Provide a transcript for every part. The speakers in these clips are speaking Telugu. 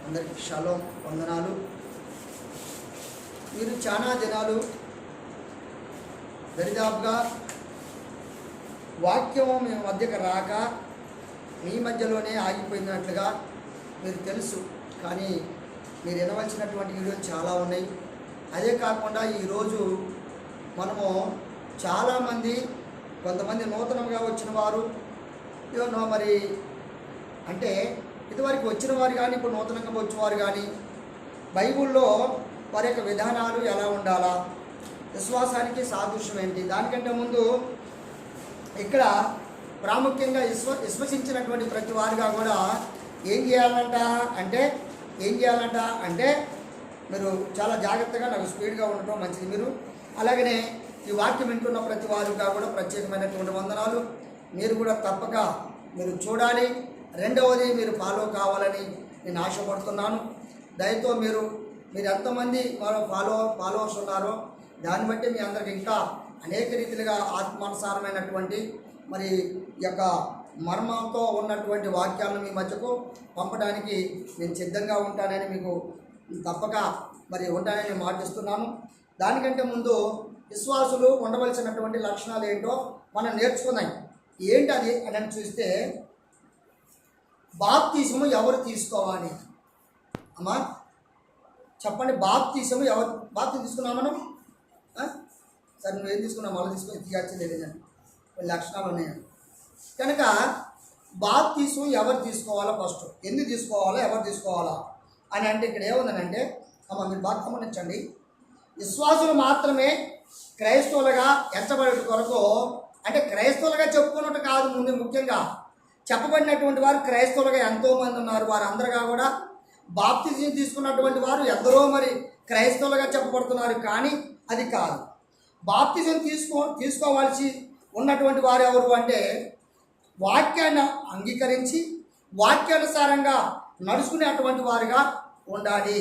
అందరికీ షాలోమ్ వందనాలు. మీరు చాలా దినాలు దరిదాపుగా వాక్యం మీ మధ్యకు రాక మీ మధ్యలోనే ఆగిపోయినట్లుగా మీరు తెలుసు. కానీ మీరు వినవలసినటువంటి వీడియోలు చాలా ఉన్నాయి. అదే కాకుండా ఈరోజు మనము చాలామంది కొంతమంది నూతనంగా వచ్చిన వారు మరి అంటే ఇదివరకు వచ్చిన వారు కానీ ఇప్పుడు నూతనంగా వచ్చేవారు కానీ బైబిల్లో వారి యొక్క విధానాలు ఎలా ఉండాలా, విశ్వాసానికి సాదృశ్యం ఏంటి, దానికంటే ముందు ఇక్కడ ప్రాముఖ్యంగా విశ్వసించినటువంటి ప్రతి వారిగా కూడా ఏం చేయాలంట అంటే మీరు చాలా జాగ్రత్తగా నాకు స్పీడ్గా ఉండటం మంచిది. మీరు అలాగనే ఈ వాక్యం వింటున్న ప్రతి వారుగా కూడా ప్రత్యేకమైనటువంటి వందనాలు. మీరు కూడా తప్పక మీరు చూడాలి. రెండవది మీరు ఫాలో కావాలని నేను ఆశపడుతున్నాను. దయతో మీరు ఎంతమంది ఫాలోవర్స్ ఉన్నారో దాన్ని బట్టి మీ అందరికి ఇంకా అనేక రీతిలుగా ఆత్మానుసారమైనటువంటి మరి యొక్క మర్మంతో ఉన్నటువంటి వాక్యాలను మీ మధ్యకు పంపడానికి నేను సిద్ధంగా ఉంటానని మీకు తప్పక మరి ఉంటానని మాటిస్తున్నాను. దానికంటే ముందు విశ్వాసులు ఉండవలసినటువంటి లక్షణాలు ఏంటో మనం నేర్చుకున్నాం. ఏంటి అది అని చూస్తే బాప్తిసము ఎవరు తీసుకోవాలి? అమ్మా చెప్పండి. బాప్తిసము ఎవరు తీసుకున్నాం మనం? సరే నువ్వేం తీసుకున్నావు మళ్ళీ తీసుకొని తీయాల్సిందే లేదండి, కొన్ని లక్షణాలు ఉన్నాయండి. కనుక బాప్తిసం ఎవరు తీసుకోవాలా, ఫస్ట్ ఎందుకు తీసుకోవాలా, ఎవరు తీసుకోవాలా అని అంటే ఇక్కడ ఏముందనంటే మీరు బాగా గమనించండి. విశ్వాసులు మాత్రమే క్రైస్తవులుగా ఎంచబడే కొరకు, అంటే క్రైస్తవులుగా చెప్పుకున్నట్టు కాదు. ముందు ముఖ్యంగా చెప్పబడినటువంటి వారు క్రైస్తవులుగా ఎంతోమంది ఉన్నారు. వారందరుగా కూడా బాప్తిజం తీసుకున్నటువంటి వారు ఎందరో మరి క్రైస్తవులుగా చెప్పబడుతున్నారు. కానీ అది కాదు. బాప్తిజం తీసుకోవాల్సి ఉన్నటువంటి వారు ఎవరు అంటే వాక్యాన్ని అంగీకరించి వాక్యానుసారంగా నడుచుకునేటువంటి వారుగా ఉండాలి.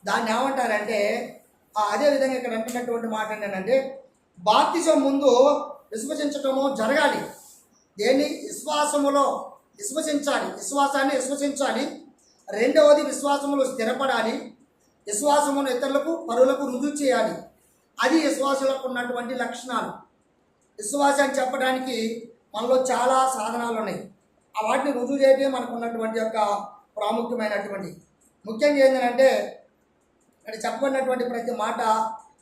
దాన్ని ఏమంటారంటే అదేవిధంగా ఇక్కడ అంటున్నటువంటి మాట ఏంటంటే బాప్తిజం ముందు విశ్వసించటము జరగాలి. దేన్ని? విశ్వాసాన్ని విశ్వసించాలి. రెండవది విశ్వాసములో స్థిరపడాలి. విశ్వాసమును ఇతరులకు పరులకు రుజువు చేయాలి. అది విశ్వాసులకు ఉన్నటువంటి లక్షణాలు. విశ్వాసాన్ని చెప్పడానికి మనలో చాలా సాధనాలు ఉన్నాయి. వాటిని రుజువు చేయటమే మనకు ఉన్నటువంటి యొక్క ప్రాముఖ్యమైనటువంటి. ముఖ్యంగా ఏంటంటే ఇక్కడ చెప్పబడినటువంటి ప్రతి మాట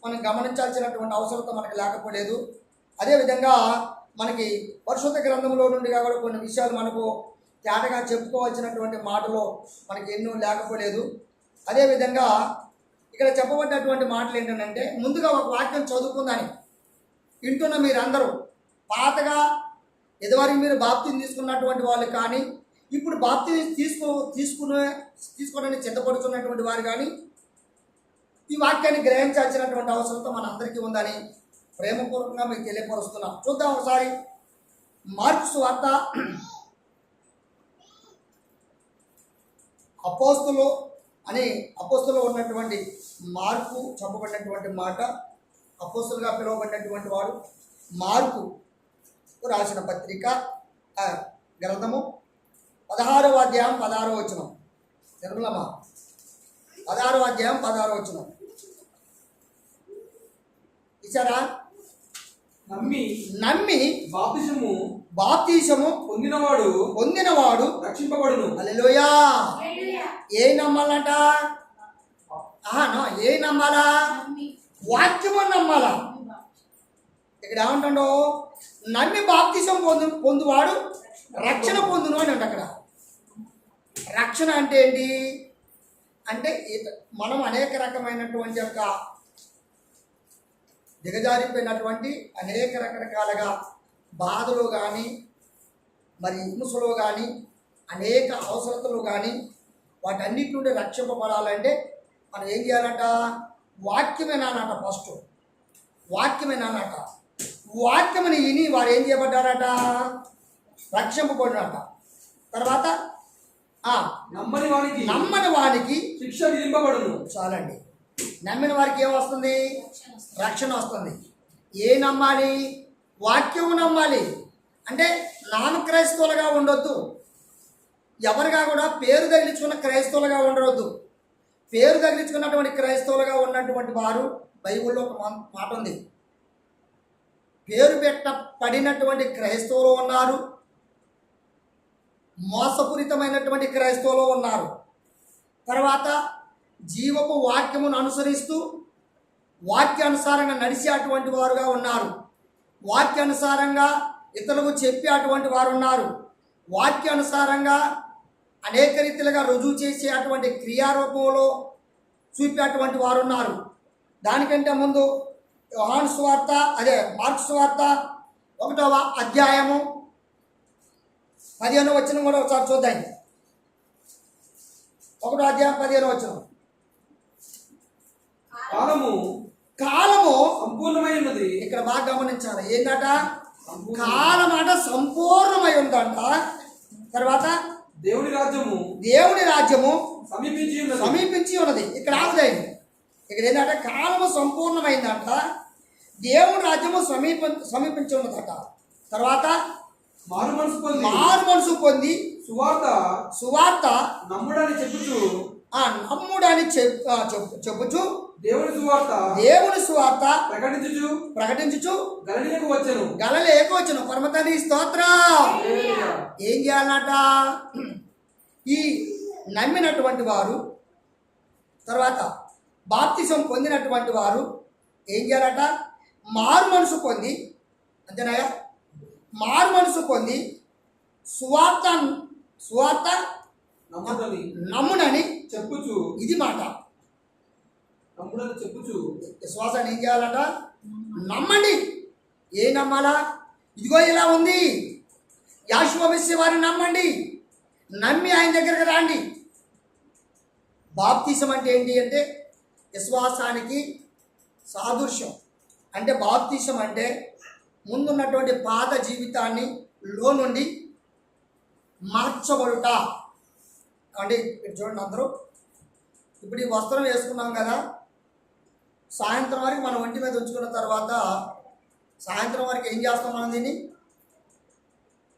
మనం గమనించాల్సినటువంటి అవసరత మనకు లేకపోలేదు. అదేవిధంగా మనకి పరిశుద్ధ గ్రంథంలో నుండి కూడా కొన్ని విషయాలు మనకు తేటగా చెప్పుకోవాల్సినటువంటి మాటలు మనకి ఎన్నో లేకపోలేదు. అదేవిధంగా ఇక్కడ చెప్పబడినటువంటి మాటలు ఏంటంటే ముందుగా ఒక వాక్యం చదువుకుందని వింటున్న మీరందరూ పాతగా ఇదివరకు మీరు బాప్తిని తీసుకున్నటువంటి వాళ్ళు కానీ ఇప్పుడు బాప్తిని తీసుకోవడానికి సిద్ధపడుతున్నటువంటి వారు కానీ ఈ వాక్యాన్ని గ్రహించాల్సినటువంటి అవసరంతో మన అందరికీ ఉందని ప్రేమపూర్వకంగా మీకు తెలియపరుస్తున్నాం. చూద్దాం ఒకసారి. మార్కు సువార్త అపోస్తులో ఉన్నటువంటి మార్కు చెప్పబడినటువంటి మాట, అపోస్తులుగా పిలువబడినటువంటి వాడు మార్కు రాసిన పత్రిక గ్రంథము 16వ అధ్యాయం 16వ వచనం. నిర్మలమా 16వ అధ్యాయం 16వ వచనం ఇచ్చారా? నమ్మి బాప్తిసము పొందినవాడు రక్షింపబడును. హల్లెలూయా. ఏ నమ్మాలంట? ఏ నమ్మాలా? వాక్యము నమ్మాలా. ఇక్కడ ఏమంటాడో నమ్మి బాప్తిసం పొందువాడు రక్షణ పొందును అని అంటే అక్కడ రక్షణ అంటే ఏంటి అంటే మనం అనేక రకమైనటువంటి యొక్క దిగజారిపోయినటువంటి అనేక రకరకాలుగా బాధలు కానీ మరి హింసలో కానీ అనేక అవసరతలు కానీ వాటన్నిటి నుండి రక్షింపబడాలంటే మనం ఏం చేయాలంట? వాక్యమేనానట. ఫస్ట్ వాక్యమేనానట. వాక్యమని విని వారు ఏం చేయబడ్డారట? రక్షింపబడినట. తర్వాత నమ్మని వానికి శిక్ష విధింపబడును. చాలండి. నమ్మిన వారికి ఏమొస్తుంది? రక్షణ వస్తుంది. ఏ నమ్మాలి? వాక్యము నమ్మాలి. అంటే నామక్రైస్తవులుగా ఉండొద్దు. ఎవరిగా కూడా పేరు తగిలించుకున్న క్రైస్తవులుగా ఉండవద్దు. పేరు తగిలించుకున్నటువంటి క్రైస్తవులుగా ఉన్నటువంటి వారు బైబిల్లో ఒక మాట ఉంది. పేరు పెట్టబడినటువంటి క్రైస్తవులు ఉన్నారు, మోసపూరితమైనటువంటి క్రైస్తవులు ఉన్నారు. తర్వాత జీవపు వాక్యమును అనుసరిస్తూ వాక్యానుసారంగా నడిచేటువంటి వారుగా ఉన్నారు, వాక్యానుసారంగా ఇతరులకు చెప్పేటువంటి వారు ఉన్నారు, వాక్యానుసారంగా అనేక రీతిలుగా రుజువు చేసే అటువంటి క్రియారూపంలో చూపేటువంటి వారు ఉన్నారు. దానికంటే ముందు యోహాను సువార్త మార్కు సువార్త 1వ అధ్యాయము 15వ వచనం కూడా ఒకసారి చూద్దాం. 1వ అధ్యాయం 15వ వచనం. కాలము సంపూర్ణమై ఉన్నది. ఇక్కడ బాగా గమనించాలి. ఏంటట? కాలం అట సంపూర్ణమై ఉందంట. తర్వాత దేవుని రాజ్యము సమీపించి ఉన్నది. ఇక్కడ ఆగుదాయి. ఇక్కడ ఏంటంటే కాలము సంపూర్ణమైందంట, దేవుని రాజ్యము సమీపించి ఉన్నదట. తర్వాత మారు మనసు పొంది సువార్త నమ్ముడని చెప్పుచు దేవుని సువార్త ప్రకటించుచు గలిలయకు వచ్చెను. పరమతండ్రి స్తోత్రం. ఏం చేయాలన్నట? ఈ నమ్మినటువంటి వారు, తర్వాత బాప్తిసం పొందినటువంటి వారు ఏం చేయాలట? మారు మనసు పొంది, అంతేనాయా, మారు మనసు పొంది సువార్త నమ్మునని చెప్పుచు, ఇది మాట. నమ్ముడని చెప్పుచు విశ్వాసాన్ని ఏం చేయాలట? నమ్మండి. ఏ నమ్మాలా? ఇదిగో ఇలా ఉంది. యాషువ వారిని నమ్మండి, నమ్మి ఆయన దగ్గరకు రండి. బాప్తిసం అంటే ఏంటి అంటే విశ్వాసానికి సాదృశ్యం. అంటే బాప్తిసం అంటే ముందున్నటువంటి పాత జీవితాన్ని లో నుండి మార్చబడుట. అంటే చూడండి అందరూ, ఇప్పుడు ఈ వస్త్రం వేసుకున్నాం కదా, సాయంత్రం వరకు మనం ఒంటి మీద ఉంచుకున్న తర్వాత సాయంత్రం వరకు ఏం చేస్తాం? మనం దీన్ని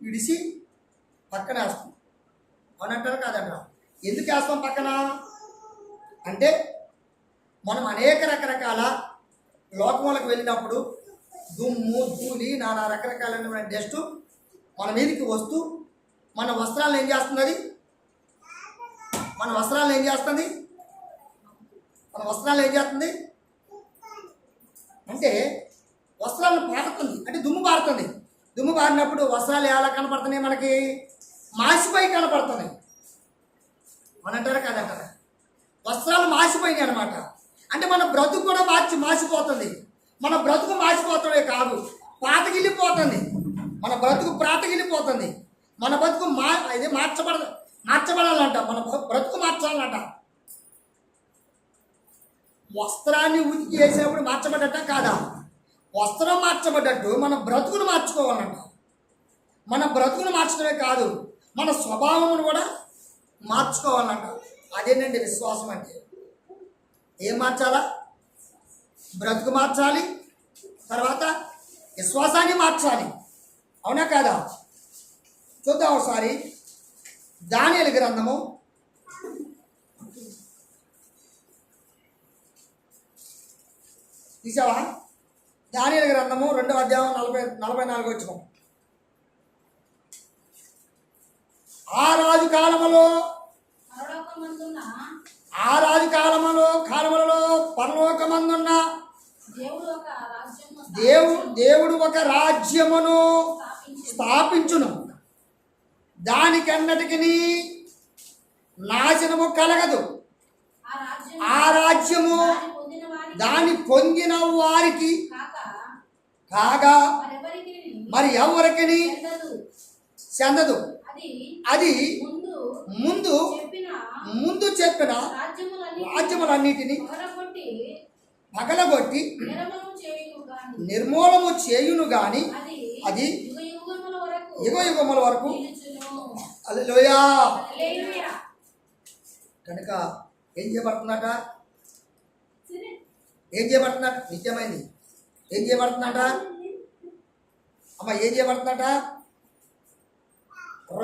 విడిసి పక్కన వేస్తాం. అవునంటారు కాదంటారా? ఎందుకు వేస్తాం పక్కన అంటే మనం అనేక రకరకాల లోకములకు వెళ్ళినప్పుడు దుమ్ము ధూళి నానా రకరకాలైన డస్ట్ మన మీదకి వస్తూ మన వస్త్రాలను ఏం చేస్తుంది? మన వస్త్రాలను ఏం చేస్తుంది అంటే వస్త్రాలను పారుతుంది, అంటే దుమ్ము పారుతుంది. దుమ్ము పారినప్పుడు వస్త్రాలు ఎలా కనపడుతున్నాయి? మనకి మాసిపోయి కనపడుతున్నాయి. అనంటారా కాదంటారా? వస్త్రాలు మాసిపోయినాయి అనమాట. అంటే మన బ్రతుకు కూడా మాసిపోతుంది. మన బ్రతుకు మాసిపోవటమే కాదు, పాతగిల్లిపోతుంది. మన బ్రతుకు ప్రాతగిల్లిపోతుంది. మన బ్రతుకు ఇది మార్చబడాలంట. మన బ్రతుకు మార్చాలంట. వస్త్రాన్ని ఉతికి వేసినప్పుడు మార్చబడ్డట కాదా? వస్త్రం మార్చబడ్డట్టు మన బ్రతుకును మార్చుకోవాలంట. మన బ్రతుకును మార్చడమే కాదు, మన స్వభావమును కూడా మార్చుకోవాలంట. అదేనండి విశ్వాసం అంటే. ఏం మార్చాలా? బ్రతుకు మార్చాలి, తర్వాత విశ్వాసాన్ని మార్చాలి. అవునా కాదా? చూద్దాం ఒకసారి. దానియేలు గ్రంథము 2వ అధ్యాయం 44 వచనం. ఆ రాజు కాలములో పరలోకమందున్న దేవుడు ఒక రాజ్యమును స్థాపించును, దానికన్నటికి నాశనము కలగదు. ఆ రాజ్యము దాని పొందిన వారికి కాగా మరి ఎవరికి చెందదు. అది ముందు చెప్పిన రాజ్యములన్నిటినీ పగలగొట్టి నిర్మూలము చేయును గాని అది యుగముల వరకు. హల్లెలూయా. కనుక ఏం చేయబడుతుందట? నిత్యమైంది. ఏం చేయబడుతుందట? ఏం చేయబడుతుందట?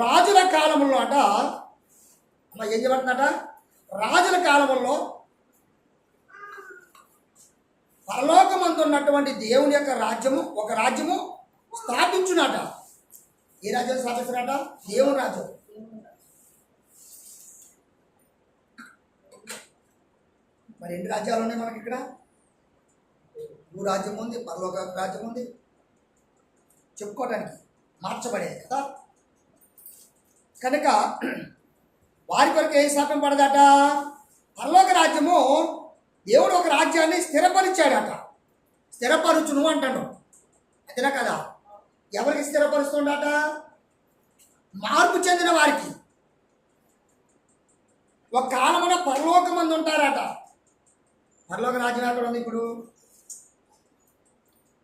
రాజుల కాలంలో అట అమ్మ ఏం చెప్పబడుతుందట? రాజుల కాలంలో పరలోకమందు ఉన్నటువంటి దేవుని యొక్క రాజ్యము, ఒక రాజ్యము స్థాపించునట. ఏ రాజ్యం స్థాపిస్తున్నట? దేవుని రాజ్యం. మరి ఎన్ని రాజ్యాలు ఉన్నాయి మనకి ఇక్కడ? భూరాజ్యం ఉంది, పరలోక రాజ్యం ఉంది, చెప్పుకోవడానికి మార్చబడేది కదా. కనుక వారి కొరకు ఏం శాపం పడదట? పరలోక రాజ్యము దేవుడు ఒక రాజ్యాన్ని స్థిరపరిచాడట. స్థిరపరచును అంటాడు, అదేనా కదా? ఎవరికి స్థిరపరుస్తుండట? మార్పు చెందిన వారికి. ఒక కాలమున పరలోకమందు ఉంటారట. పరలోక రాజ్యం ఎక్కడ ఉంది ఇప్పుడు?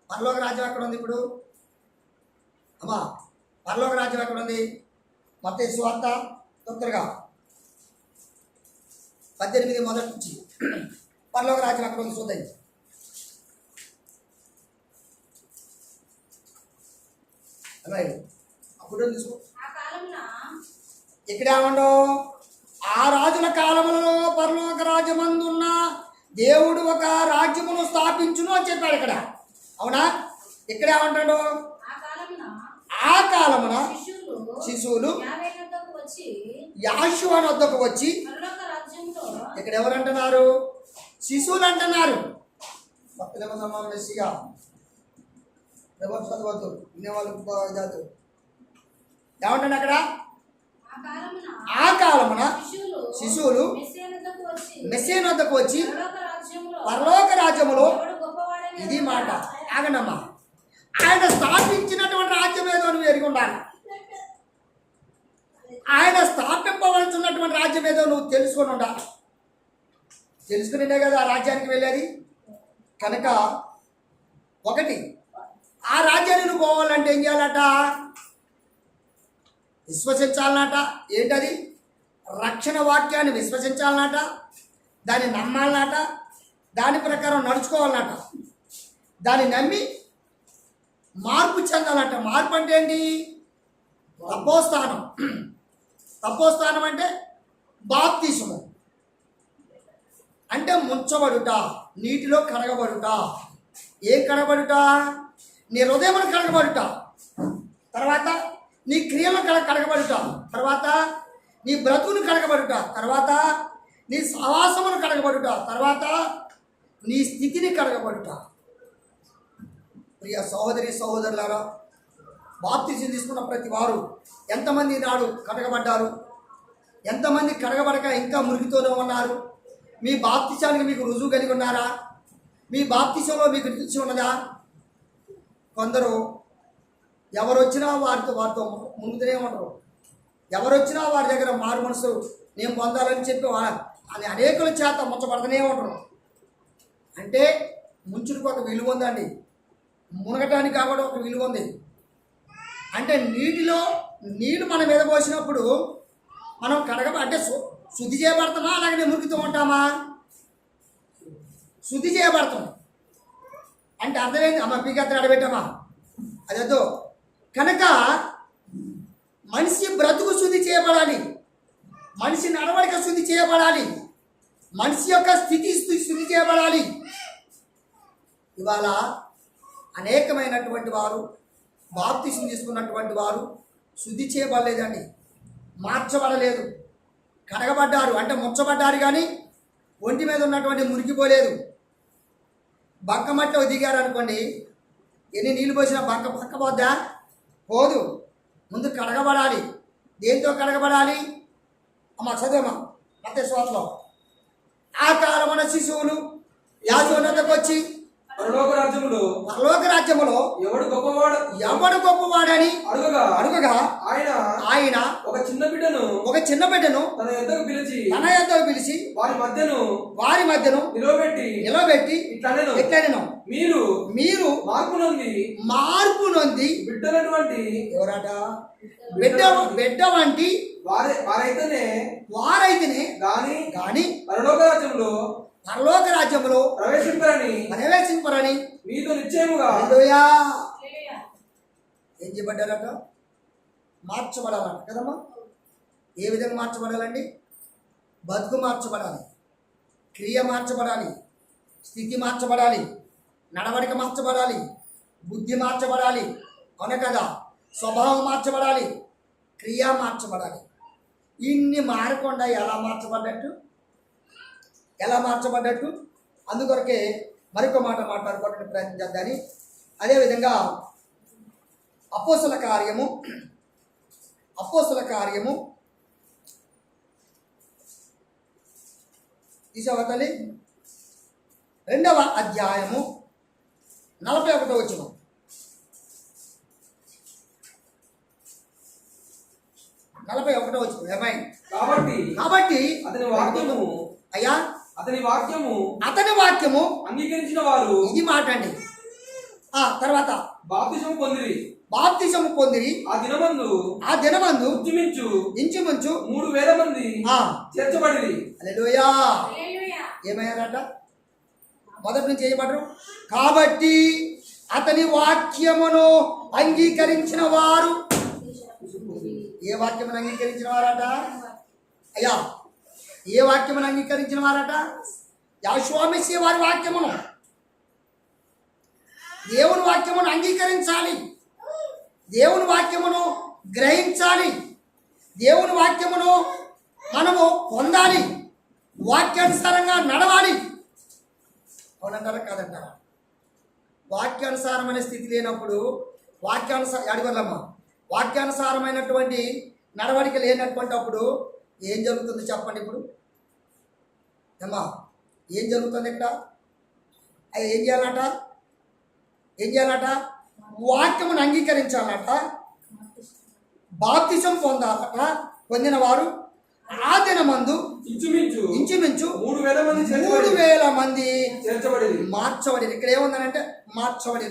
పరలోక రాజ్యం ఎక్కడ ఉంది ఇప్పుడు? అమ్మా పరలోక రాజ్యం ఎక్కడ ఉంది? మత్తయి సువార్త తొందరగా 18 మొదటి నుంచి పరలోక రాజ్యం ఎక్కడ ఉంది చూద్దాం. అలాగే అప్పుడు తీసుకో. ఇక్కడ ఏమండో? ఆ రాజుల కాలములలో పరలోక రాజ్యమందున్న దేవుడు ఒక రాజ్యమును స్థాపించును అని చెప్పాడు ఇక్కడ. అవునా? ఇక్కడ ఏమంటాడు? ఆ కాలమున శిశువులు యాషువ వద్దకు వచ్చి, ఇక్కడ ఎవరు అంటున్నారు? శిశువులు అంటున్నారు. మెస్సిగా చదవద్దు, వినేవాళ్ళు ఏమంటాడు అక్కడ? ఆ కాలమున శిశువులు మెస్సియా వద్దకు వచ్చి పరలోక రాజ్యములో, ఇది మాట ఆగనమ్మా, ఆయన స్థాపించినటువంటి రాజ్యం ఏదో నువ్వు ఎరిగి ఉండాలి. ఆయన స్థాపింపవలసినటువంటి రాజ్యం ఏదో నువ్వు తెలుసుకొని ఉండాలి. తెలుసుకునే కదా ఆ రాజ్యానికి వెళ్ళేది. కనుక ఒకటి, ఆ రాజ్యాన్ని నువ్వు పోవాలంటే ఏం చేయాలట? విశ్వసించాలన్నట. ఏంటది? రక్షణ వాక్యాన్ని విశ్వసించాలన్నట, దాన్ని నమ్మాలన్నట, దాని ప్రకారం నడుచుకోవాలన్నట, దాన్ని నమ్మి మార్పు చెందాలంట. మార్పు అంటే ఏంటి? తపోస్థానం. తపోస్థానం అంటే బాప్తిసము అంటే ముంచబడుట, నీటిలో కడగబడుట. ఏం కడగబడుట? నీ హృదయమును కడగబడుట, తర్వాత నీ క్రియలను కడగబడుట, తర్వాత నీ బ్రతుకును కడగబడుట, తర్వాత నీ సహవాసమును కడగబడుట, తర్వాత నీ స్థితిని కడగబడుట. ప్రియ సహోదరి సహోదరులారా, బాప్తిసం తీసుకున్న ప్రతి వారు ఎంతమంది నాడు కడగబడ్డారు? ఎంతమంది కడగబడక ఇంకా మురికితోనే ఉన్నారు? మీ బాప్తిసానికి మీకు రుజువు కలిగి ఉన్నారా? మీ బాప్తిసంలో మీకు నిలిచి ఉన్నదా? కొందరు ఎవరు వచ్చినా వారితో మునుగుతూనే ఉంటారు. ఎవరు వచ్చినా వారి దగ్గర మారు మనసు నేను పొందాలని చెప్పి అని అనేకుల చేత ముచ్చబడుతూనే ఉంటారు. అంటే ముంచుడికి ఒక విలువ ఉందండి, మునగటానికి కాబట్టి ఒక విలువ ఉంది. అంటే నీళ్ళు మన మీద పోసినప్పుడు మనం అంటే శుద్ధి చేయబడతామా, అలాగే మురుగుతూ ఉంటామా? శుద్ధి చేయబడతాం. అంటే అర్థమైంది. అమ్మ పీకెత్తలు అడబెట్టామా? అదేదో. కనుక మనిషి బ్రతుకు శుద్ధి చేయబడాలి, మనిషి నడవడిక శుద్ధి చేయబడాలి, మనిషి యొక్క స్థితి శుద్ధి చేయబడాలి. ఇవాళ అనేకమైనటువంటి వారు బాప్తిసం తీసుకున్నటువంటి వారు శుద్ధి చేయబడలేదండి, మార్చబడలేదు. కడగబడ్డారు అంటే ముచ్చబడ్డారు, కానీ ఒంటి మీద ఉన్నటువంటి మురికిపోలేదు. బంకమట్లో దిగారు అనుకోండి, ఎన్ని నీళ్ళు పోసినా బంక పోద్దా? పోదు. ముందు కడగబడాలి. దేంతో కడగబడాలి? అమ్మ చదువమ్మా మత్తయి సువార్తలో. ఆ కాలమున శిశువులు యాజకునికి వచ్చి పరలోక రాజ్యములో ఎవడు గొప్పవాడని అడుగగా ఆయన ఒక చిన్న బిడ్డను తన యొద్దకు పిలిచి వారి మధ్యను నిలబెట్టి ఇట్లనెను, మీరు మార్పు నొంది ఎవరట? బిడ్డ వంటి వారైతేనే గాని పరలోక రాజ్యములో ప్రవేశింపరని మీతో నిశ్చయముగా ఏం చేయబడ్డారట? మార్చబడాలంట కదమ్మా. ఏ విధంగా మార్చబడాలండి? బతుకు మార్చబడాలి, క్రియ మార్చబడాలి, స్థితి మార్చబడాలి, నడవడిక మార్చబడాలి, బుద్ధి మార్చబడాలి, అవునా కదా, స్వభావం మార్చబడాలి, క్రియ మార్చబడాలి. ఇన్ని మారకుండా ఎలా మార్చబడ్డట్టు అందుకొరకే మరొక మాట మాట్లాడుకోవడానికి ప్రయత్నం చేద్దాని. అదేవిధంగా అపోస్తల కార్యము తీసేవతలి 2వ అధ్యాయము 41వ వచనం. ఏమైంది? కాబట్టి అతని వాక్యము అయ్యా అతని వాక్యము అంగీకరించిన వారు ఇది మాట అండి. తర్వాత బాప్తిసము పొందిరి ఆ దినమందు ఇంచుమించు 3,000 మంది చేర్చబడిరి. హల్లెలూయా. ఏమయ్యారట? మొదటి నుంచి చేయబడరు. కాబట్టి అతని వాక్యమును అంగీకరించిన వారు, ఏ వాక్యమును అంగీకరించిన వారట? అయ్యా, ఏ వాక్యమును అంగీకరించిన వారట? యెహోవా మెస్సీయ వారి వాక్యమును, దేవుని వాక్యమును అంగీకరించాలి, దేవుని వాక్యమును గ్రహించాలి, దేవుని వాక్యమును మనము పొందాలి, వాక్యానుసారంగా నడవాలి. అవునంటారా కాదంటారా? వాక్యానుసారమైన స్థితి లేనప్పుడు వాక్యానుసారమైనటువంటి నడవడిక లేనటువంటి అప్పుడు ఏం జరుగుతుంది చెప్పండి? ఇప్పుడు అమ్మా ఏం జరుగుతుంది ఇక్కడ? అది ఏం చేయాలట? వాక్యమును అంగీకరించాలట, బాప్తిసం పొందిన వారు ఆ దినమందు ఇంచుమించు 3,000 మంది మార్చబడి. ఇక్కడ ఏముందనంటే మార్చబడి,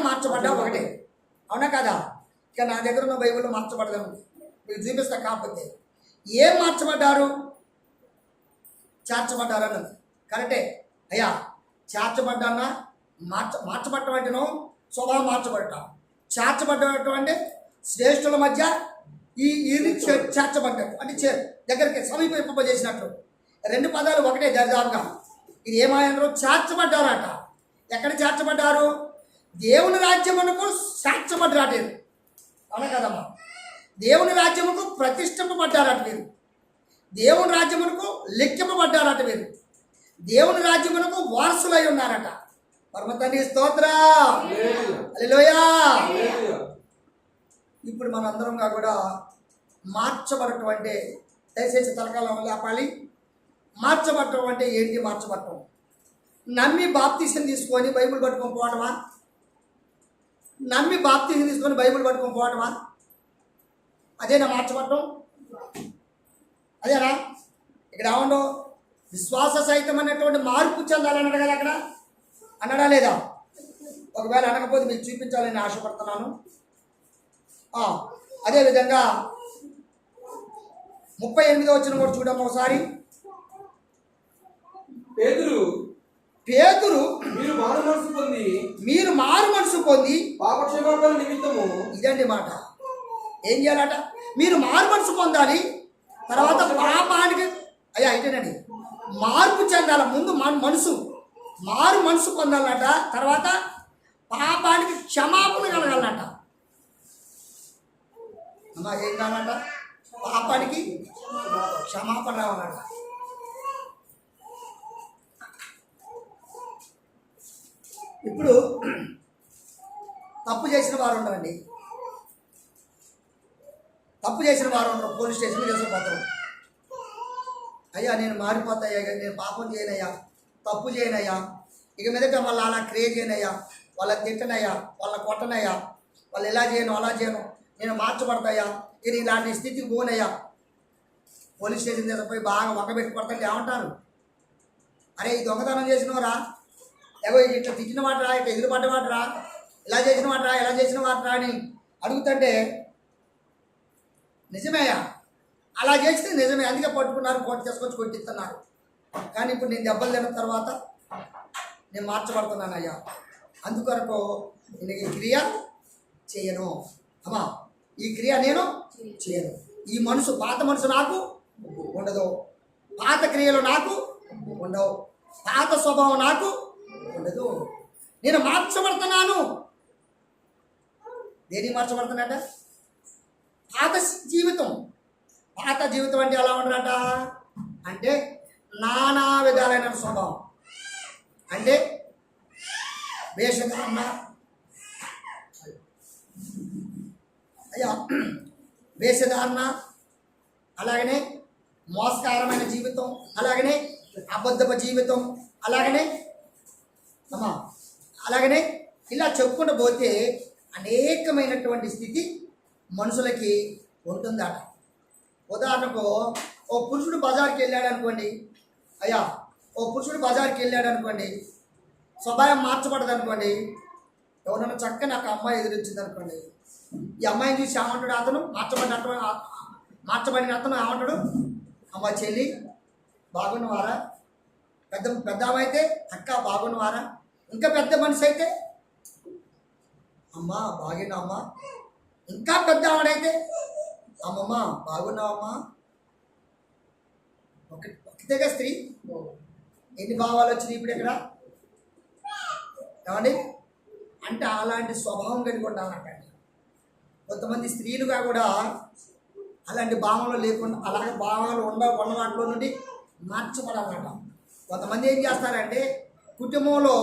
మార్చబడ్డా ఒకటే, అవునా కదా? ఇక నా దగ్గర ఉన్న బైబిల్లో మార్చబడదాము, మీకు చూపిస్తా. కాకపోతే ఏం మార్చబడ్డారు? చేర్చబడ్డారు అన్నది కరెక్టే. అయ్యా, చేర్చబడ్డానా? మార్చబడటం అంటేనో స్వభావం మార్చబడటం, చేర్చబడ్డటం అంటే శ్రేష్ఠుల మధ్య ఇది చేర్చబడ్డట్టు, అంటే దగ్గరికి సమీపింపజేసినట్లు. 2 పదాలు ఒకటే దరిదాపుగా. ఇది ఏమాయనరు? చేర్చబడ్డారట. ఎక్కడ చేర్చబడ్డారు? దేవుని రాజ్యమునకు చేర్చబడ్డారట. అవునా కదమ్మా? దేవుని రాజ్యముకు ప్రతిష్ఠింపబడ్డారట వీరు, దేవుని రాజ్యమునకు లెక్కింపబడ్డారట వీరు, దేవుని రాజ్యమునకు వారసులై ఉన్నారట. పరమ తండ్రి స్తోత్రం. హల్లెలూయా. ఇప్పుడు మనందరంగా కూడా మార్చబడటం అంటే, దయచేసి తలకాలం లేపాలి. మార్చబడటం అంటే ఏంటి? మార్చబడటం నమ్మి బాప్తిసం తీసుకొని బైబిల్ పట్టుకొని పోవటమా? అదేనా మార్చబడటం? అదేనా? ఇక్కడ ఏమన్నా విశ్వాస సహితం అనేటువంటి మార్పు చెందాలన్నాడు కదా అక్కడ, అన్నాడా లేదా? ఒకవేళ అనకపోతే మీకు చూపించాలని ఆశపడుతున్నాను. అదేవిధంగా 38వ వచనం కూడా చూడము ఒకసారి. పేతురు మీరు మారు మనసు పొంది పాపక్షమాపణ నిమిత్తము, ఇదండి మాట. ఏం చేయాలట? మీరు మారు మనసు పొందాలి, తర్వాత పాపానికి అయితేనండి మార్పు చెందాల. ముందు మారు మనసు పొందాలట, తర్వాత పాపానికి క్షమాపణ కలగాలట. అమ్మా ఏం కావాలంట? పాపానికి క్షమాపణ రావాలట. ఇప్పుడు తప్పు చేసిన వారు ఉండరండి, పోలీస్ స్టేషన్కి తీసుకుపోతారు. అయ్యా నేను మారిపోతాయ్యా, నేను పాపం చేయనయ్యా, తప్పు చేయనయ్యా, ఇక మీదట మళ్ళీ అలా క్రియేట్ చేయనయ్యా, వాళ్ళని తిట్టనయ్యా, వాళ్ళని కొట్టనయ్యా, వాళ్ళు ఇలా చేయను అలా చేయను, నేను మార్చబడతాయా, నేను ఇలాంటి స్థితికి పోనయ్యా. పోలీస్ స్టేషన్ దగ్గర పోయి బాగా ఒక్కబెట్టి కొడతాంటే ఏమంటారు? అరే ఈ దొంగతనం చేసినవరా, ఏవో ఇట్లా తిట్టిన వాటరా, ఇట్లా ఎదురు పడ్డ వాటరా, ఇలా చేసిన వాటరా, ఇలా చేసిన వాటరా అని అడుగుతుంటే నిజమేయా, అలా చేస్తే నిజమే, అందుకే పట్టుకున్నారు, కోర్టు తీసుకొచ్చి కొట్టిస్తున్నారు. కానీ ఇప్పుడు నేను దెబ్బలు తిన్న తర్వాత నేను మార్చబడుతున్నానయ్యా, అందుకొరకు నేను ఈ క్రియ చేయను. అమ్మా ఈ క్రియ నేను చేయను. ఈ పాత మనసు నాకు ఉండదు. పాత క్రియలు నాకు ఉండవు. పాత స్వభావం నాకు ఉండదు. నేను మార్చబడుతున్నాను. దేనికి మార్చబడుతున్నాట? పాత జీవితం. పాత జీవితం అంటే ఎలా ఉండదట అంటే నానా విధాలైన స్వభావం. అంటే వేషధారణ, వేషధారణ, అలాగనే మోసకరమైన జీవితం, అలాగనే అబద్ధపు జీవితం, అలాగనే ఇలా చెప్పుకుంటూ పోతే అనేకమైనటువంటి స్థితి మనుషులకి ఉంటుందట. ఉదాహరణకు ఓ పురుషుడు బజార్కి వెళ్ళాడు అనుకోండి. ఓ పురుషుడు బజార్కి వెళ్ళాడు అనుకోండి, స్వభావం మార్చబడదు అనుకోండి. ఎవరైనా చక్కని నాకు అమ్మాయి ఎదురొచ్చింది అనుకోండి, ఈ అమ్మాయిని చూసి ఏమంటాడు అతను? మార్చబడిన అతను ఏమంటాడు? అమ్మ చెల్లి బాగున్నవారా? పెద్ద అమ్మ అయితే అక్క బాగున్నవారా? ఇంకా పెద్ద మనిషి అయితే అమ్మ బాగున్నావమ్మా. ఇంకా పెద్ద ఆవిడైతే అమ్మమ్మ బాగున్నావమ్మా. ఒకటేగా స్త్రీ. ఎన్ని భావాలు వచ్చినాయి ఇప్పుడు ఇక్కడ ఏమండి? అంటే అలాంటి స్వభావం కలిగి ఉండాలంట. కొంతమంది స్త్రీలుగా కూడా అలాంటి భావనలు లేకుండా, అలాగే భావాలు ఉన్న వాటిలో నుండి మార్చబడాలన్నమాట. కొంతమంది ఏం చేస్తారంటే కుటుంబంలో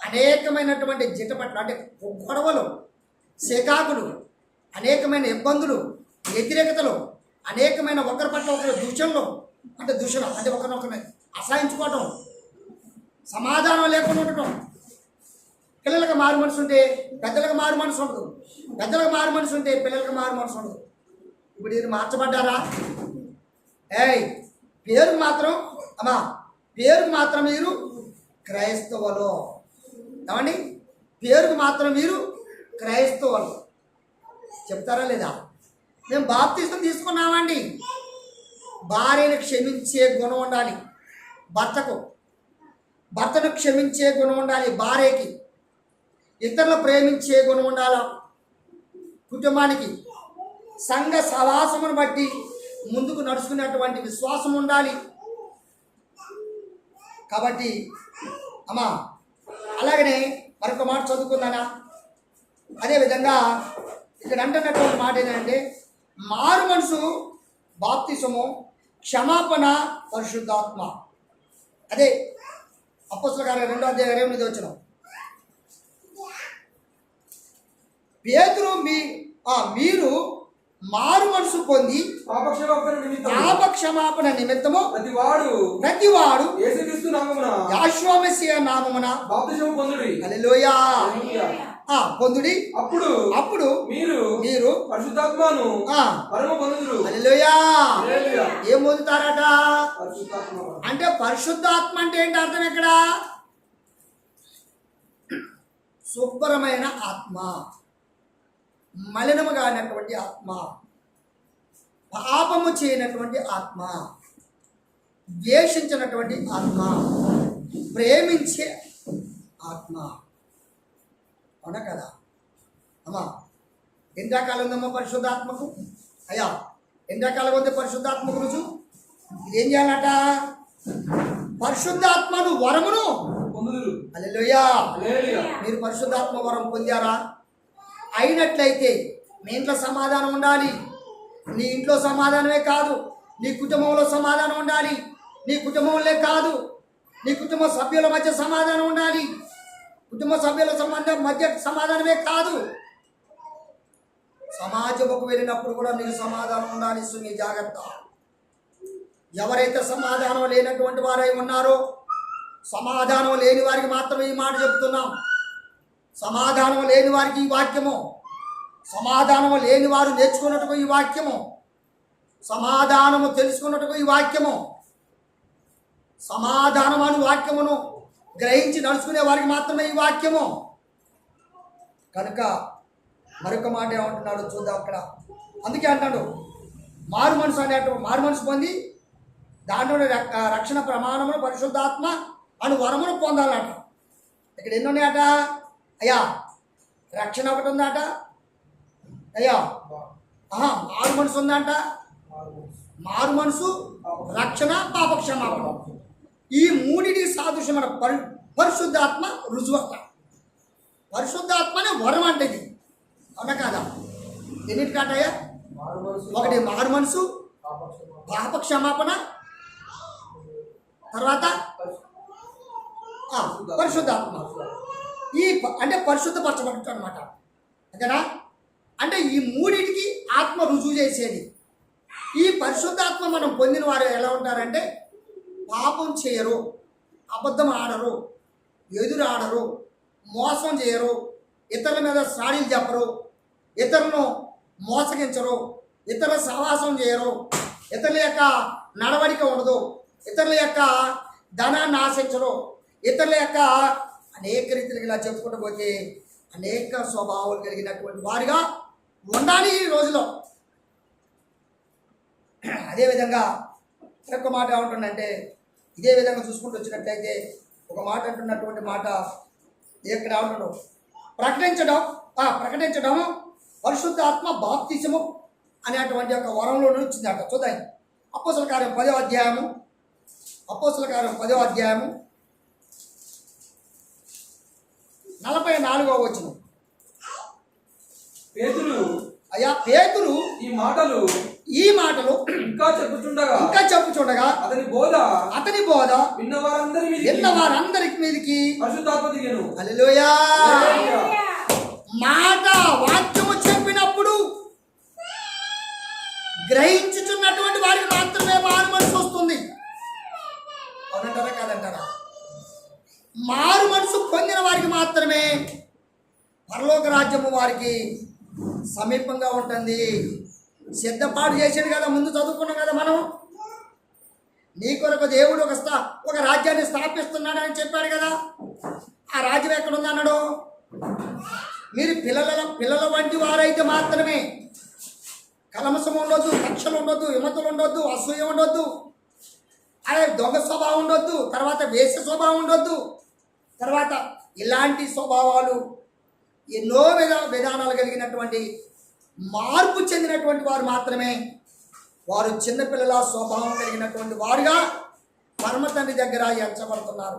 అనేకమైనటువంటి జిటపట్లు, అంటే గొడవలు, శకాకులు, అనేకమైన ఇబ్బందులు, వ్యతిరేకతలు, అనేకమైన ఒకరి పట్ల ఒకరి దూషణలు, అంటే ఒకరినొకరిని అసహించుకోవటం, సమాధానం లేకుండా ఉండటం. పిల్లలకు మారు మనసు ఉంటే పెద్దలకు మారు మనసు ఉండదు, పెద్దలకు మారు మనసు ఉంటే పిల్లలకు మారు మనసు ఉండదు. ఇప్పుడు ఇది మార్చబడ్డారా? పేరుకు మాత్రం మీరు క్రైస్తవులు. ఏమండి? పేరుకు మాత్రం మీరు క్రైస్తవులు. చెప్తారా లేదా? మేము బాప్తిసం తీసుకున్నామండి. భార్యను క్షమించే గుణం ఉండాలి భర్తను క్షమించే గుణం ఉండాలి భార్యకి. ఇతరులు ప్రేమించే గుణం ఉండాలి కుటుంబానికి. సంఘ సవాసమును బట్టి ముందుకు నడుచుకునేటువంటి విశ్వాసం ఉండాలి. కాబట్టి అలాగనే మరొక మాట చదువుకుందానా? అదేవిధంగా ఇక్కడ అంటున్నటువంటి మాట ఏంటంటే మారు మనసు, బాప్తిసము, క్షమాపణ, పరిశుద్ధాత్మ. అదే అపోస్తలుల కార్యాలు 2:28 వచ్చిన పేతురు మీరు మారు మనసు పొంది పాపక్షమాపణ నిమిత్తము ప్రతివాడు యెహోవా మెస్సియా నామమున బాప్తిసము పొందుడి. హల్లెలూయా పొందుడి. అప్పుడు మీరు పరిశుద్ధాత్మను పొందుదురు. హల్లెలూయా. ఏం పొందుతారట అంటే పరిశుద్ధాత్మ అంటే ఏంటి అర్థం? ఇక్కడ శుభ్రమైన ఆత్మ, మలినము కానటువంటి ఆత్మ, పాపము చేయనటువంటి ఆత్మ, ద్వేషించినటువంటి ఆత్మ, ప్రేమించే ఆత్మ. అవునా కదా ఎన్ని రకాలు ఉందమ్మా పరిశుద్ధాత్మకు? ఎన్ని రకాలుగా ఉంది పరిశుద్ధాత్మకు రుజు? ఇదేం చేయాలట? పరిశుద్ధాత్మను వరమును పొందుదురు. హల్లెలూయా. మీరు పరిశుద్ధాత్మ వరం పొందారా? అయినట్లయితే మీ ఇంట్లో సమాధానం ఉండాలి. నీ ఇంట్లో సమాధానమే కాదు, నీ కుటుంబంలో సమాధానం ఉండాలి. నీ కుటుంబంలో కాదు, నీ కుటుంబ సభ్యుల మధ్య సమాధానం ఉండాలి. కుటుంబ సభ్యుల మధ్య సమాధానమే కాదు, సమాజముకు వెళ్ళినప్పుడు కూడా నీకు సమాధానం ఉండాలి. సుమి జాగ్రత్త. ఎవరైతే సమాధానం లేనటువంటి వారై ఉన్నారో, సమాధానం లేని వారికి మాత్రమే ఈ మాట చెప్తున్నాం. సమాధానం లేని వారికి ఈ వాక్యము, సమాధానము లేని వారు నేర్చుకున్నట్టుకు ఈ వాక్యము, సమాధానము తెలుసుకున్నట్టుకు ఈ వాక్యము, సమాధానం అను వాక్యమును గ్రహించి నడుచుకునే వారికి మాత్రమే ఈ వాక్యము. కనుక మరొక మాట ఏమంటున్నాడు చూద్దాం అక్కడ. అందుకే అంటాడు మారు మనసు మారు మనసు పొంది దాంట్లో రక్షణ ప్రమాణమును, పరిశుద్ధాత్మ అను వరమును పొందాలట. ఇక్కడ ఎన్ని ఉన్నాయట? రక్షణ ఒకటి ఉందట. మారు మనసు ఉందంట, మారు మనసు, రక్షణ, పాపక్షమాపణ. ఈ మూడిటికి సాదృశ్యమైన పరిశుద్ధాత్మ రుజువు అంట. పరిశుద్ధాత్మనే వరం అంటే ఇది, అవునా కాదా? ఎన్నిటికంటయ్యా? ఒకటి మారు మనసు, పాపక్షమాపణ, తర్వాత పరిశుద్ధాత్మ. అంటే పరిశుద్ధపరచబడటం అనమాట, అంతేనా? అంటే ఈ మూడింటికి ఆత్మ రుజువు చేసేది. ఈ పరిశుద్ధాత్మ మనం పొందిన వారు ఎలా ఉంటారంటే పాపం చేయరు, అబద్ధం ఆడరు, ఎదురు ఆడరు, మోసం చేయరు, ఇతరుల మీద సాడీలు చెప్పరు, ఇతరులను మోసగించరు, ఇతరుల సహవాసం చేయరు, ఇతరుల యొక్క నడవడిక ఉండదు, ఇతరుల యొక్క ధనాన్ని ఆశించరు, ఇతరుల యొక్క అనేక రీతిలో ఇలా చెప్పుకుంటూ పోతే అనేక స్వభావాలు కలిగినటువంటి వారిగా ఉండాలి ఈ రోజులో. అదేవిధంగా ఒక మాట ఏమంటుందంటే, ఇదే విధంగా చూసుకుంటూ వచ్చినట్లయితే ఒక మాట అంటున్నటువంటి మాట ఎక్కడ ఉంటుందో, ప్రకటించడం పరిశుద్ధాత్మ బాప్తిసము అనేటువంటి ఒక వరంలో వచ్చిందట. చూద్దాం. అపోస్తల కార్యం 10వ అధ్యాయము, అపోస్తల కార్యం 10వ అధ్యాయము 44వ వచనం. పేతురు ఈ మాటలు ఇంకా చెప్పుచుండగా అతని బోధ విన్న వారందరికి మీదికి పరిశుద్ధాత్మ దిగెను. హల్లెలూయా. మాట వాక్యము చెప్పినప్పుడు గ్రహించుచున్నటువంటి వారికి మాత్రమే మారు మనసు వస్తుంది, అవునంటారా కాదంటారా? మారు మనసు పొందిన వారికి మాత్రమే పరలోక రాజ్యము వారికి సమీపంగా ఉంటుంది. సిద్ధపాటు చేసాడు కదా, ముందు చదువుకున్నాం కదా మనం. నీ కొరకు దేవుడు ఒక రాజ్యాన్ని స్థాపిస్తున్నాడని చెప్పాడు కదా. ఆ రాజ్యం ఎక్కడుంది అన్నాడు? మీరు పిల్లల వంటి వారైతే మాత్రమే కలమసం ఉండొద్దు, కక్షలు ఉండొద్దు, విమతులు ఉండొద్దు, అసూయ ఉండొద్దు, అదే దొంగ స్వభావం ఉండొద్దు, తర్వాత వేస స్వభావం ఉండొద్దు, తర్వాత ఇలాంటి స్వభావాలు ఎన్నో విధానాలు కలిగినటువంటి మార్పు చెందినటువంటి వారు మాత్రమే వారు చిన్నపిల్లల స్వభావం కలిగినటువంటి వారుగా పరమ తండ్రి దగ్గర ఎంచబడుతున్నారు.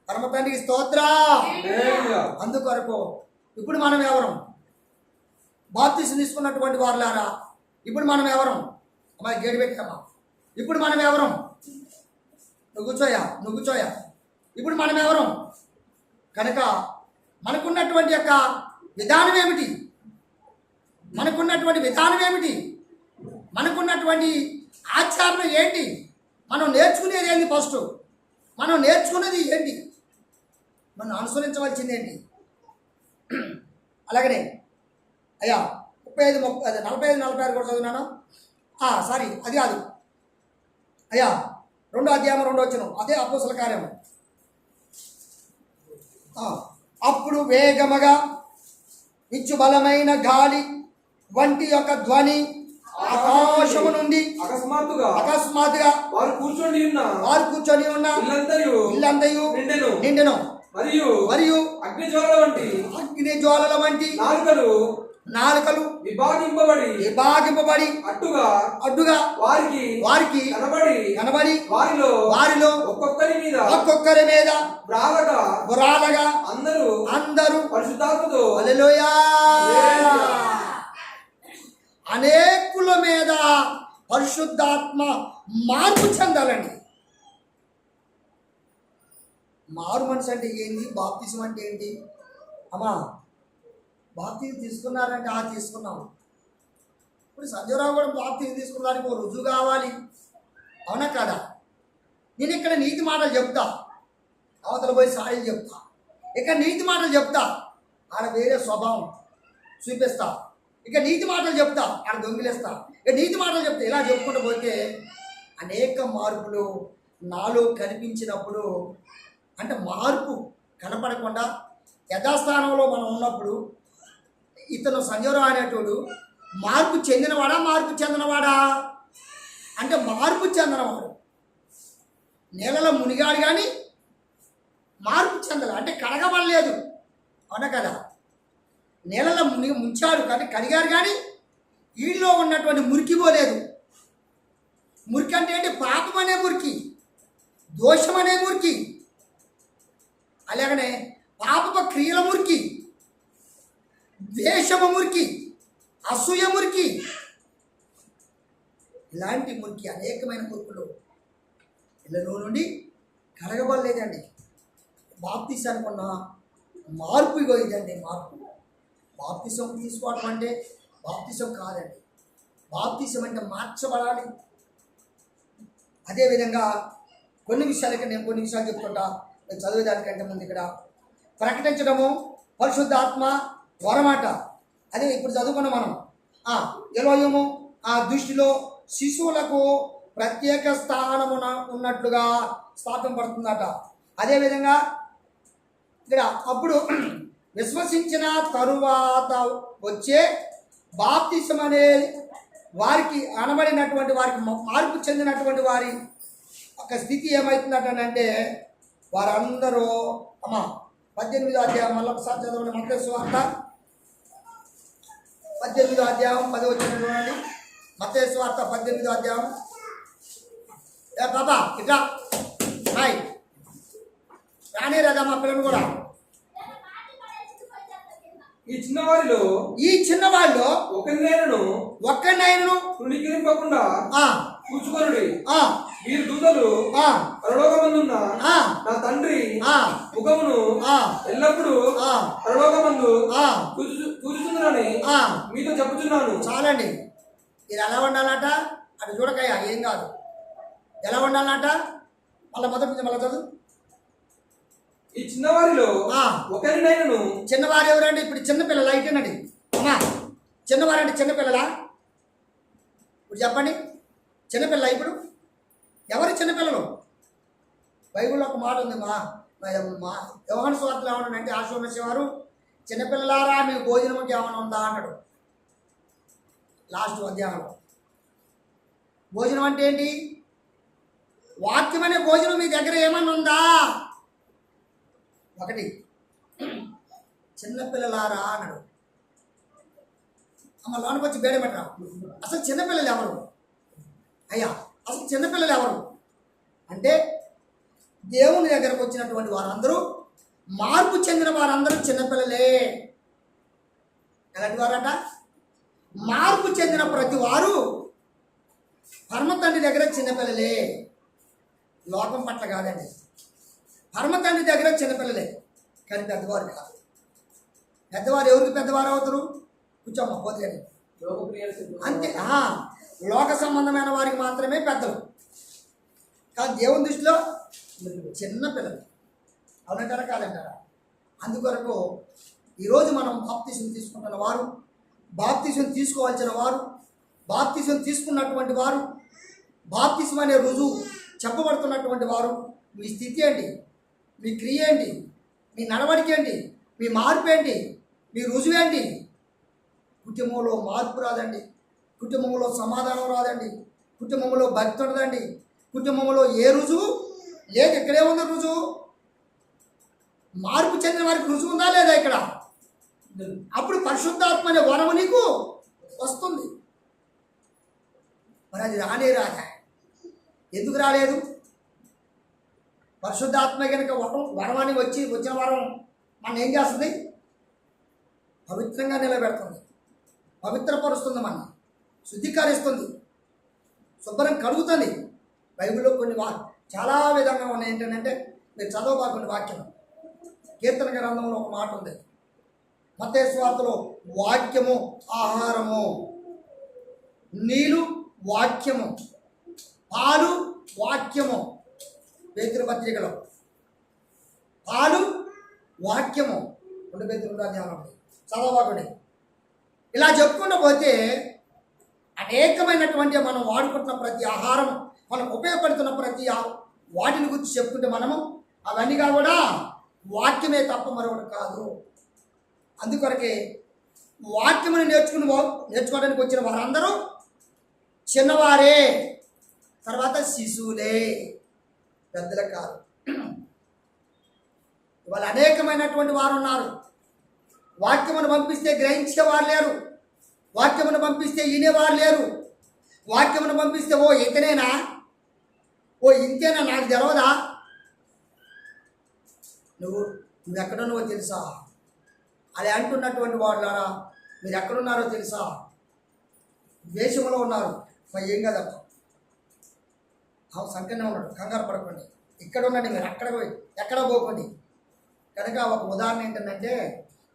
పరమ తండ్రికి స్తోత్రం. అందుకొరకు ఇప్పుడు మనం ఎవరం? బాప్తిసం తీసుకున్నటువంటి వారులారా, ఇప్పుడు మనం ఎవరం? అమ్మాయి గేటు పెట్టామా? ఇప్పుడు మనం ఎవరం? నువ్వు కూర్చోయా. ఇప్పుడు మనం ఎవరం? కనుక మనకున్నటువంటి యొక్క విధానం ఏమిటి? మనకున్నటువంటి ఆచరణ ఏంటి? మనం నేర్చుకునేది ఏంటి? ఫస్ట్ మనం నేర్చుకునేది ఏంటి? మనం అనుసరించవలసింది ఏంటి? అలాగనే అయ్యా 45-46 కూడా చదివినాను. సారీ, అది కాదు అయ్యా, 2వ అధ్యాయం 2వ వచనం, అదే అపోస్తల కార్యం. అప్పుడు వేగముగా ఇచ్చు బలమైన గాలి వంటి యొక్క ధ్వని ఆకాశము నుండి అకస్మాత్తుగా వారు కూర్చొని ఉన్న ఇల్లంతయు నిండెను. మరియు అగ్నిజ్వాలల వంటి నాలుకలు విభాగింపబడి అడ్డుగా వారికి కనబడి వారిలో ఒక్కొక్కరి మీద బురాలగా అందరూ పరిశుద్ధాత్మతో హల్లెలూయా అనేకుల మీద పరిశుద్ధాత్మ మార్పు చెందాలండి. మారు మనసు అంటే ఏంటి? బాప్తిసం అంటే ఏంటి? అమ్మా, బాప్తిసం తీసుకున్నారంటే తీసుకున్నాము. ఇప్పుడు సంజయరావు కూడా బాప్తిసం తీసుకున్నానికి ఒక రుజువు కావాలి, అవునా కాదా? నేను ఇక్కడ నీతి మాటలు చెప్తా, అవతల పోయి సాడీలు చెప్తా. ఇక్కడ నీతి మాటలు చెప్తా, ఆడ వేరే స్వభావం చూపిస్తా. ఇక నీతి మాటలు చెప్తా, ఆడ దొంగిలేస్తా. ఇక నీతి మాటలు చెప్తా. ఇలా చెప్పుకుంటూ పోతే అనేక మార్పులు నాలో కనిపించినప్పుడు, అంటే మార్పు కనపడకుండా యథాస్థానంలో మనం ఉన్నప్పుడు, ఇతను సంజయరావు అనేటోడు మార్పు చెందినవాడా అంటే మార్పు చెందినవాడు. నేలలో మునిగాడు కానీ మార్పు చెందలే, అంటే కడగబడలేదు, అవునా కదా? నేలలో ముంచాడు కానీ కడిగారు కానీ వీళ్ళలో ఉన్నటువంటి మురికిపోలేదు. మురికి అంటే ఏంటి? పాపం అనే మురికి, దోషం అనే మురికి, అలాగనే పాప క్రియల మురికి, ద్వేషము మురికి, అసూయ మురికి, ఇలాంటి మురికి అనేకమైన మురుకులు ఇళ్ళలో నుండి కడగబడలేదండి. బాప్తిసానికి ఉన్న మార్పు ఇగో ఇదండి మార్పు. బాప్తిసం తీసుకోవడం అంటే బాప్తిసం కాదండి. బాప్తిసం అంటే మార్చబడాలి. అదేవిధంగా కొన్ని విషయాలకి నేను కొన్ని విషయాలు చెప్తుంటా. నేను చదివేదానికంటే ముందు ఇక్కడ ప్రకటించడము పరిశుద్ధాత్మ వరమాట. అదే ఇప్పుడు చదువుకున్నాం మనం. ఎలోయము ఆ దృష్టిలో శిశువులకు ప్రత్యేక స్థానమున ఉన్నట్లుగా స్థాపింపబడుతుందట. అదేవిధంగా ఇక్కడ అప్పుడు విశ్వసించిన తరువాత వచ్చే బాప్తిసం అనే వారికి అనబడినటువంటి వారికి మార్పు చెందినటువంటి వారి ఒక స్థితి ఏమవుతుందటంటే వారందరూ 18వ అధ్యాయం మళ్ళీ ఒకసారి చదవండి. మత్తయి సువార్త 18వ అధ్యాయం 10వ వచనం చూడండి. మత్తయి సువార్త 18వ అధ్యాయం. బాబా ఇట్లా హాయ్ రానే రాదా మా పిల్లలు కూడా. ఈ చిన్నవారిలో ఒక్కనైనను తృణీకరింపకుండా చూచుకొనుడి. వీరి దూతలు పరలోకమందున్న నా తండ్రి ముఖమును ఎల్లప్పుడూ పరలోకమందు చూచుచున్నారని మీతో చెప్పుచున్నాను. చాలండి. ఇది ఎలా ఉండాలట? అటు చూడకయ్యా, ఏం కాదు. ఎలా ఉండాలట? మళ్ళీ మొదటి మళ్ళీ చదువు. ఈ చిన్నవారిలో ఒకరినైనను. చిన్నవారు ఎవరండి? ఇప్పుడు చిన్నపిల్లల అయితేనండి. చిన్నవారండి చిన్నపిల్లలా? ఇప్పుడు చెప్పండి, చిన్నపిల్ల ఇప్పుడు ఎవరు చిన్నపిల్లలు? బైబిల్లో ఒక మాట ఉంది. మా యోహాను సువార్తలో ఏమన్నాడంటే ఆశీర్వదించేవారు చిన్నపిల్లలారా మీ భోజనంకి ఏమైనా ఉందా అన్నాడు లాస్ట్ అధ్యాయంలో. భోజనం అంటే ఏంటి? వాక్యం అనే భోజనం మీ దగ్గర ఏమన్నా ఉందా? ఒకటి చిన్నపిల్లలారా అన్నాడు. లోనికి వచ్చి బేడమెట్టరా. అసలు చిన్నపిల్లలు ఎవరు అయ్యా? అసలు చిన్నపిల్లలు ఎవరు అంటే దేవుని దగ్గరకు వచ్చినటువంటి వారందరూ, మార్పు చెందిన వారందరూ చిన్నపిల్లలే. ఎలాంటి వారట? మార్పు చెందిన ప్రతి వారు పరమ తండ్రి దగ్గర చిన్నపిల్లలే. లోకం పట్ల కాదండి, పరమ తండ్రి దగ్గర చిన్నపిల్లలే, కానీ పెద్దవారు కాదు. పెద్దవారు ఎవరికి పెద్దవారు అవుతారు? కూర్చోమ్మ పోతే అంతే. లోక సంబంధమైన వారికి మాత్రమే పెద్దలు, కానీ దేవుని దృష్టిలో చిన్నపిల్లలు. అవునంటారా కాదంటారా? అందుకొరకు ఈరోజు మనం బాప్తిసం తీసుకుంటున్న వారు, బాప్తిసం తీసుకోవాల్సిన వారు, బాప్తిసం తీసుకున్నటువంటి వారు, బాప్తిసం అనే రుజువు చెప్పబడుతున్నటువంటి వారు, మీ స్థితి ఏంటి? మీ క్రియ ఏంటి? మీ నడవడిక ఏంటి? మీ మార్పు ఏంటి? మీ రుజువు ఏంటి? కుటుంబంలో మార్పు రాదండి, కుటుంబంలో సమాధానం రాదండి, కుటుంబంలో భక్తి ఉండదండి, కుటుంబంలో ఏ రుజువు లేదు. ఇక్కడే ఉంది రుజువు. మార్పు చెందిన వారికి రుజువు ఉందా లేదా ఇక్కడ? అప్పుడు పరిశుద్ధాత్మ అనే వరము నీకు వస్తుంది. మరి అది రాదా? ఎందుకు రాలేదు? పరిశుద్ధాత్మ కనుక వరమాన్ని వచ్చిన వరం మనం ఏం చేస్తుంది? పవిత్రంగా నిలబెడుతుంది, పవిత్రపరుస్తుంది, మన శుద్ధీకరిస్తుంది, శుభ్రం కడుగుతుంది. బైబిల్లో కొన్ని చాలా విధంగా ఉన్నాయి. ఏంటంటే మీరు చదవబాకుండా వాక్యం, కీర్తన గ్రంథంలో ఒక మాట ఉంది. మత్తయి సువార్తలో వాక్యము ఆహారము, నీళ్ళు వాక్యము, పాలు వాక్యము. పేతురు పత్రికలో పాలు వాక్యము 2 పేతురు అధ్యాయం చదవకండి. ఇలా చెప్పుకుంటూ పోతే అనేకమైనటువంటి మనం వాడుకుంటున్న ప్రతి ఆహారం, మనకు ఉపయోగపడుతున్న ప్రతి వాటిని గురించి చెప్పుకుంటే మనము అవన్నీ కూడా వాక్యమే తప్ప మరొకటి కాదు. అందుకొరకే వాక్యమును నేర్చుకోవడానికి వచ్చిన వారందరూ చిన్నవారే, తర్వాత శిశువులే, పెద్దలు కాదు. ఇవాళ అనేకమైనటువంటి వారు ఉన్నారు. వాక్యమును పంపిస్తే గ్రహించేవారు లేరు, వాక్యమును పంపిస్తే వినేవారు లేరు, వాక్యమును పంపిస్తే ఓ ఇతనేనా, ఓ ఇంతేనా, నాకు తెలవదా? నువ్వు ఎక్కడున్నావో తెలుసా? అది అంటున్నటువంటి వాళ్ళారా, మీరు ఎక్కడున్నారో తెలుసా? దేశంలో ఉన్నారు, మరి ఏం కదప్ప, సంకనే ఉన్నాడు, కంగారు పడకండి, ఇక్కడ ఉండండి, మీరు ఎక్కడ పోకండి. కనుక ఒక ఉదాహరణ ఏంటంటే,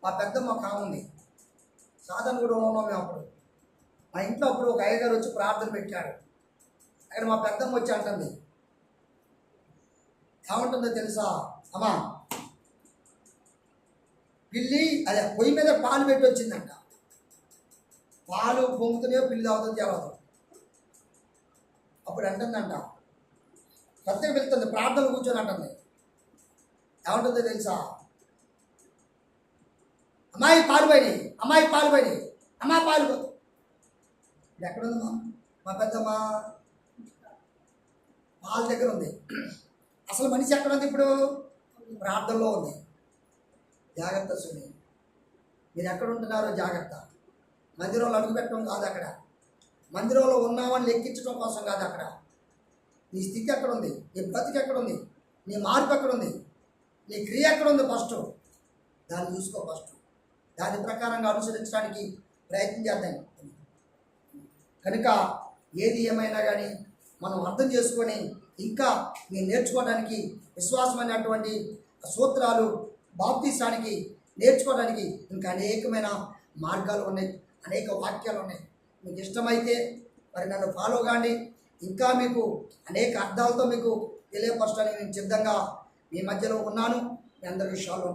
మా పెద్దమ్మ ఒక ఆమె ఉంది, సాధనగూడలో ఉన్నాం మేము అప్పుడు. మా ఇంట్లో అప్పుడు ఒక అయ్యగారు వచ్చి ప్రార్థన పెట్టాడు. అక్కడ మా పెద్దమ్మ వచ్చి అంటుంది, ఏమంటుందో తెలుసా? అమ్మా, పిల్లి అదే పొయ్యి మీద పాలు పెట్టి వచ్చిందంట, పాలు పొంగుతూనే పిల్లి తాగుతుంది తేవదు. అప్పుడు అంటుందంట, సత్యం వెళ్తుంది, ప్రార్థన కూర్చొని అంటుంది, ఏమంటుందో తెలుసా? అమ్మాయి పాలు పోయినాయి, అమ్మాయి పాలు పోయినాయి, అమ్మాయి పాలు ఎక్కడుందమ్మా? మా పెద్దమ్మ పాల దగ్గర ఉంది. అసలు మనిషి ఎక్కడ ఉంది ఇప్పుడు? ప్రార్థనలో ఉంది. జాగ్రత్త సుమి, మీరు ఎక్కడ ఉంటున్నారో జాగ్రత్త. మందిరంలో అడుగు పెట్టడం కాదు అక్కడ, మందిరంలో ఉన్నామని లెక్కించడం కోసం కాదు అక్కడ. నీ స్థితి ఎక్కడ ఉంది, నీ బతికి ఎక్కడ ఉంది, నీ మార్పు ఎక్కడ ఉంది, నీ క్రియ ఎక్కడ ఉంది? ఫస్ట్ దాన్ని చూసుకో. ఫస్ట్ దాని ప్రకారంగా అనుసరించడానికి ప్రయత్నం చేద్దాం. కనుక ఏది ఏమైనా కానీ మనం అర్థం చేసుకొని ఇంకా మీరు నేర్చుకోవడానికి విశ్వాసం అనేటువంటి సూత్రాలు, బాప్తీసానికి నేర్చుకోవడానికి ఇంకా అనేకమైన మార్గాలు ఉన్నాయి, అనేక వాక్యాలు ఉన్నాయి. మీకు ఇష్టమైతే మరి నన్ను ఫాలో కాండి. ఇంకా మీకు అనేక అర్థాలతో మీకు తెలియపరచడానికి నేను సిద్ధంగా మీ మధ్యలో ఉన్నాను. మీ అందరి విషయాల్లో